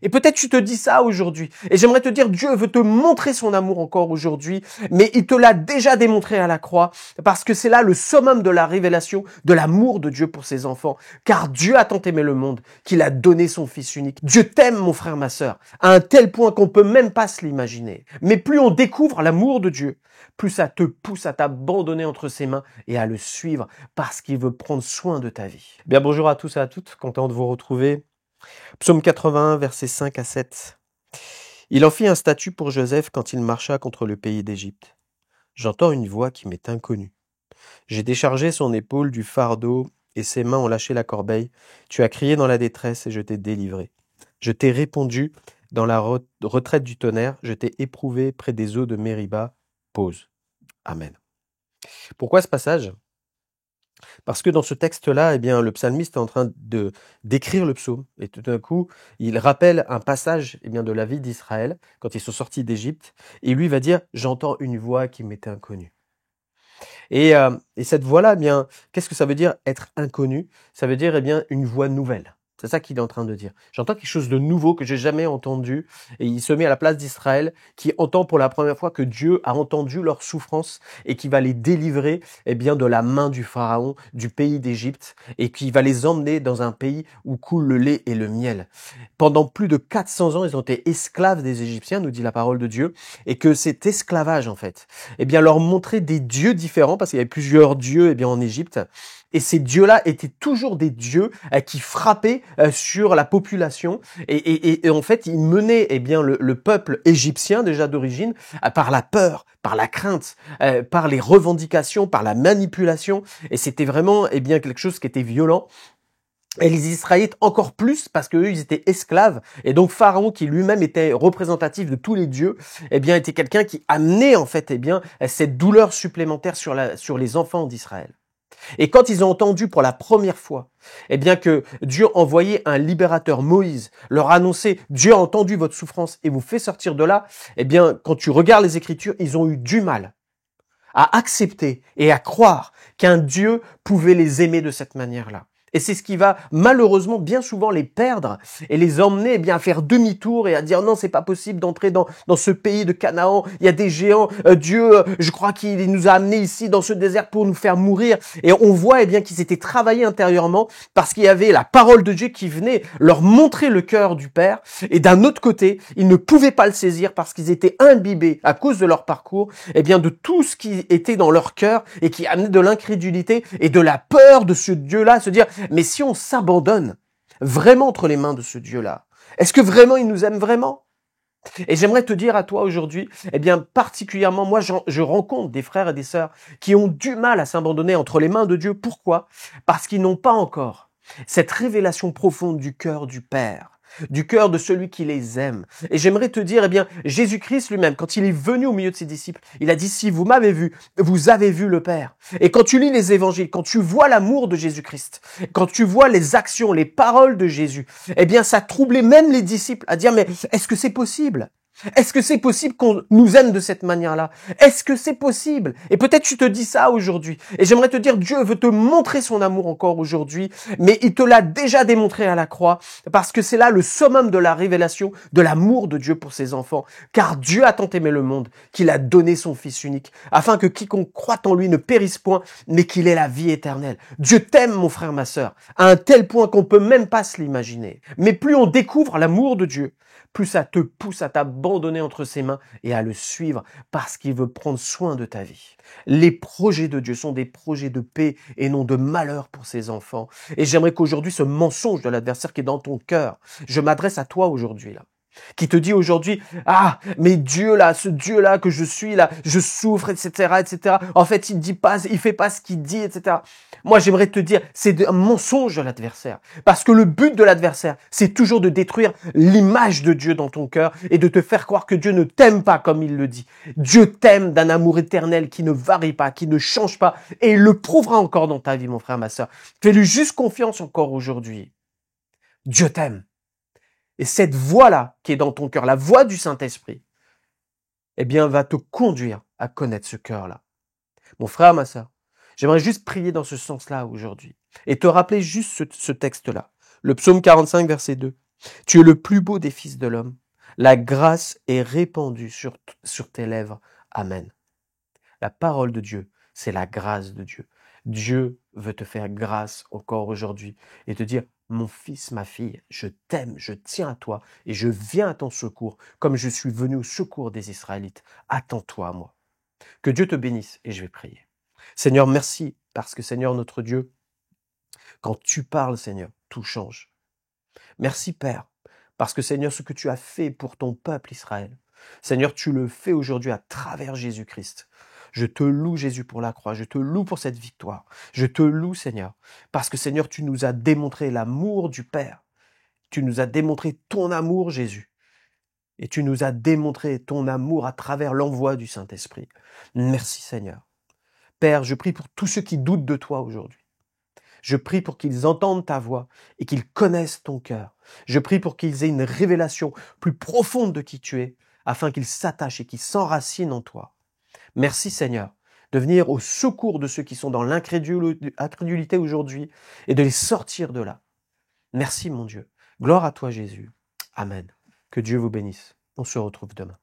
Et peut-être tu te dis ça aujourd'hui. Et j'aimerais te dire, Dieu veut te montrer son amour encore aujourd'hui, mais il te l'a déjà démontré à la croix, parce que c'est là le summum de la révélation de l'amour de Dieu pour ses enfants. Car Dieu a tant aimé le monde qu'il a donné son Fils unique. Dieu t'aime, mon frère, ma sœur, à un tel point qu'on peut même pas se l'imaginer. Mais plus on découvre l'amour de Dieu, plus ça te pousse à t'abandonner entre ses mains et à le suivre, parce qu'il veut prendre soin de ta vie. Bien, bonjour à tous et à toutes, content de vous retrouver. Psaume 81, versets 5 à 7. Il en fit un statut pour Joseph quand il marcha contre le pays d'Égypte. J'entends une voix qui m'est inconnue. J'ai déchargé son épaule du fardeau et ses mains ont lâché la corbeille. Tu as crié dans la détresse et je t'ai délivré. Je t'ai répondu dans la retraite du tonnerre. Je t'ai éprouvé près des eaux de Mériba. Pause. Amen. Pourquoi ce passage ? Parce que dans ce texte-là, eh bien, le psalmiste est en train de d'écrire le psaume. Et tout d'un coup, il rappelle un passage eh bien, de la vie d'Israël, quand ils sont sortis d'Égypte. Et lui va dire, j'entends une voix qui m'est inconnue. Et cette voix-là, eh bien, qu'est-ce que ça veut dire être inconnu ? Ça veut dire eh bien, une voix nouvelle. C'est ça qu'il est en train de dire. J'entends quelque chose de nouveau que j'ai jamais entendu. Et il se met à la place d'Israël, qui entend pour la première fois que Dieu a entendu leur souffrance et qui va les délivrer, eh bien, de la main du Pharaon, du pays d'Égypte, et qui va les emmener dans un pays où coule le lait et le miel. Pendant plus de 400 ans, ils ont été esclaves des Égyptiens, nous dit la parole de Dieu, et que cet esclavage, en fait, eh bien, leur montrait des dieux différents, parce qu'il y avait plusieurs dieux, eh bien, en Égypte. Et ces dieux-là étaient toujours des dieux qui frappaient sur la population. Et en fait, ils menaient eh bien, le peuple égyptien déjà d'origine par la peur, par la crainte, par les revendications, par la manipulation. Et c'était vraiment eh bien, quelque chose qui était violent. Et les Israélites encore plus parce qu'eux, ils étaient esclaves. Et donc Pharaon, qui lui-même était représentatif de tous les dieux, eh bien, était quelqu'un qui amenait en fait eh bien, cette douleur supplémentaire sur les enfants d'Israël. Et quand ils ont entendu pour la première fois, eh bien que Dieu envoyait un libérateur, Moïse, leur annonçait « Dieu a entendu votre souffrance et vous fait sortir de là », eh bien, quand tu regardes les Écritures, ils ont eu du mal à accepter et à croire qu'un Dieu pouvait les aimer de cette manière-là. Et c'est ce qui va malheureusement bien souvent les perdre et les emmener eh bien à faire demi-tour et à dire non, c'est pas possible d'entrer dans ce pays de Canaan. Il y a des géants. Dieu, je crois qu'il nous a amenés ici dans ce désert pour nous faire mourir. Et on voit eh bien qu'ils étaient travaillés intérieurement parce qu'il y avait la parole de Dieu qui venait leur montrer le cœur du Père. Et d'un autre côté, ils ne pouvaient pas le saisir parce qu'ils étaient imbibés à cause de leur parcours eh bien de tout ce qui était dans leur cœur et qui amenait de l'incrédulité et de la peur de ce Dieu-là, se dire mais si on s'abandonne vraiment entre les mains de ce Dieu-là, est-ce que vraiment il nous aime vraiment ? Et j'aimerais te dire à toi aujourd'hui, eh bien particulièrement moi je rencontre des frères et des sœurs qui ont du mal à s'abandonner entre les mains de Dieu. Pourquoi ? Parce qu'ils n'ont pas encore cette révélation profonde du cœur du Père, du cœur de celui qui les aime. Et j'aimerais te dire, eh bien, Jésus-Christ lui-même, quand il est venu au milieu de ses disciples, il a dit, si vous m'avez vu, vous avez vu le Père. Et quand tu lis les évangiles, quand tu vois l'amour de Jésus-Christ, quand tu vois les actions, les paroles de Jésus, eh bien, ça troublait même les disciples à dire, mais est-ce que c'est possible ? Est-ce que c'est possible qu'on nous aime de cette manière-là ? Est-ce que c'est possible ? Et peut-être tu te dis ça aujourd'hui. Et j'aimerais te dire, Dieu veut te montrer son amour encore aujourd'hui, mais il te l'a déjà démontré à la croix, parce que c'est là le summum de la révélation de l'amour de Dieu pour ses enfants. Car Dieu a tant aimé le monde qu'il a donné son Fils unique, afin que quiconque croit en lui ne périsse point, mais qu'il ait la vie éternelle. Dieu t'aime, mon frère, ma sœur, à un tel point qu'on peut même pas se l'imaginer. Mais plus on découvre l'amour de Dieu, plus ça te pousse à t'abandonner entre ses mains et à le suivre parce qu'il veut prendre soin de ta vie. Les projets de Dieu sont des projets de paix et non de malheur pour ses enfants. Et j'aimerais qu'aujourd'hui, ce mensonge de l'adversaire qui est dans ton cœur, je m'adresse à toi aujourd'hui là, qui te dit aujourd'hui, ah, mais Dieu là, ce Dieu là que je suis là, je souffre, etc., etc. En fait, il fait pas ce qu'il dit, etc. Moi, j'aimerais te dire, c'est un mensonge de l'adversaire. Parce que le but de l'adversaire, c'est toujours de détruire l'image de Dieu dans ton cœur et de te faire croire que Dieu ne t'aime pas comme il le dit. Dieu t'aime d'un amour éternel qui ne varie pas, qui ne change pas, et il le prouvera encore dans ta vie, mon frère, ma sœur. Fais-lui juste confiance encore aujourd'hui. Dieu t'aime. Et cette voix-là qui est dans ton cœur, la voix du Saint-Esprit, eh bien, va te conduire à connaître ce cœur-là. Mon frère, ma sœur, j'aimerais juste prier dans ce sens-là aujourd'hui et te rappeler juste ce texte-là. Le psaume 45, verset 2. Tu es le plus beau des fils de l'homme. La grâce est répandue sur tes lèvres. Amen. La parole de Dieu, c'est la grâce de Dieu. Dieu veut te faire grâce encore aujourd'hui et te dire, mon fils, ma fille, je t'aime, je tiens à toi et je viens à ton secours comme je suis venu au secours des Israélites. Attends-toi à moi. Que Dieu te bénisse et je vais prier. Seigneur, merci parce que Seigneur notre Dieu, quand tu parles, Seigneur, tout change. Merci Père, parce que Seigneur, ce que tu as fait pour ton peuple Israël, Seigneur, tu le fais aujourd'hui à travers Jésus-Christ. Je te loue Jésus pour la croix, je te loue pour cette victoire. Je te loue Seigneur, parce que Seigneur, tu nous as démontré l'amour du Père. Tu nous as démontré ton amour Jésus. Et tu nous as démontré ton amour à travers l'envoi du Saint-Esprit. Merci Seigneur. Père, je prie pour tous ceux qui doutent de toi aujourd'hui. Je prie pour qu'ils entendent ta voix et qu'ils connaissent ton cœur. Je prie pour qu'ils aient une révélation plus profonde de qui tu es, afin qu'ils s'attachent et qu'ils s'enracinent en toi. Merci Seigneur de venir au secours de ceux qui sont dans l'incrédulité aujourd'hui et de les sortir de là. Merci mon Dieu. Gloire à toi Jésus. Amen. Que Dieu vous bénisse. On se retrouve demain.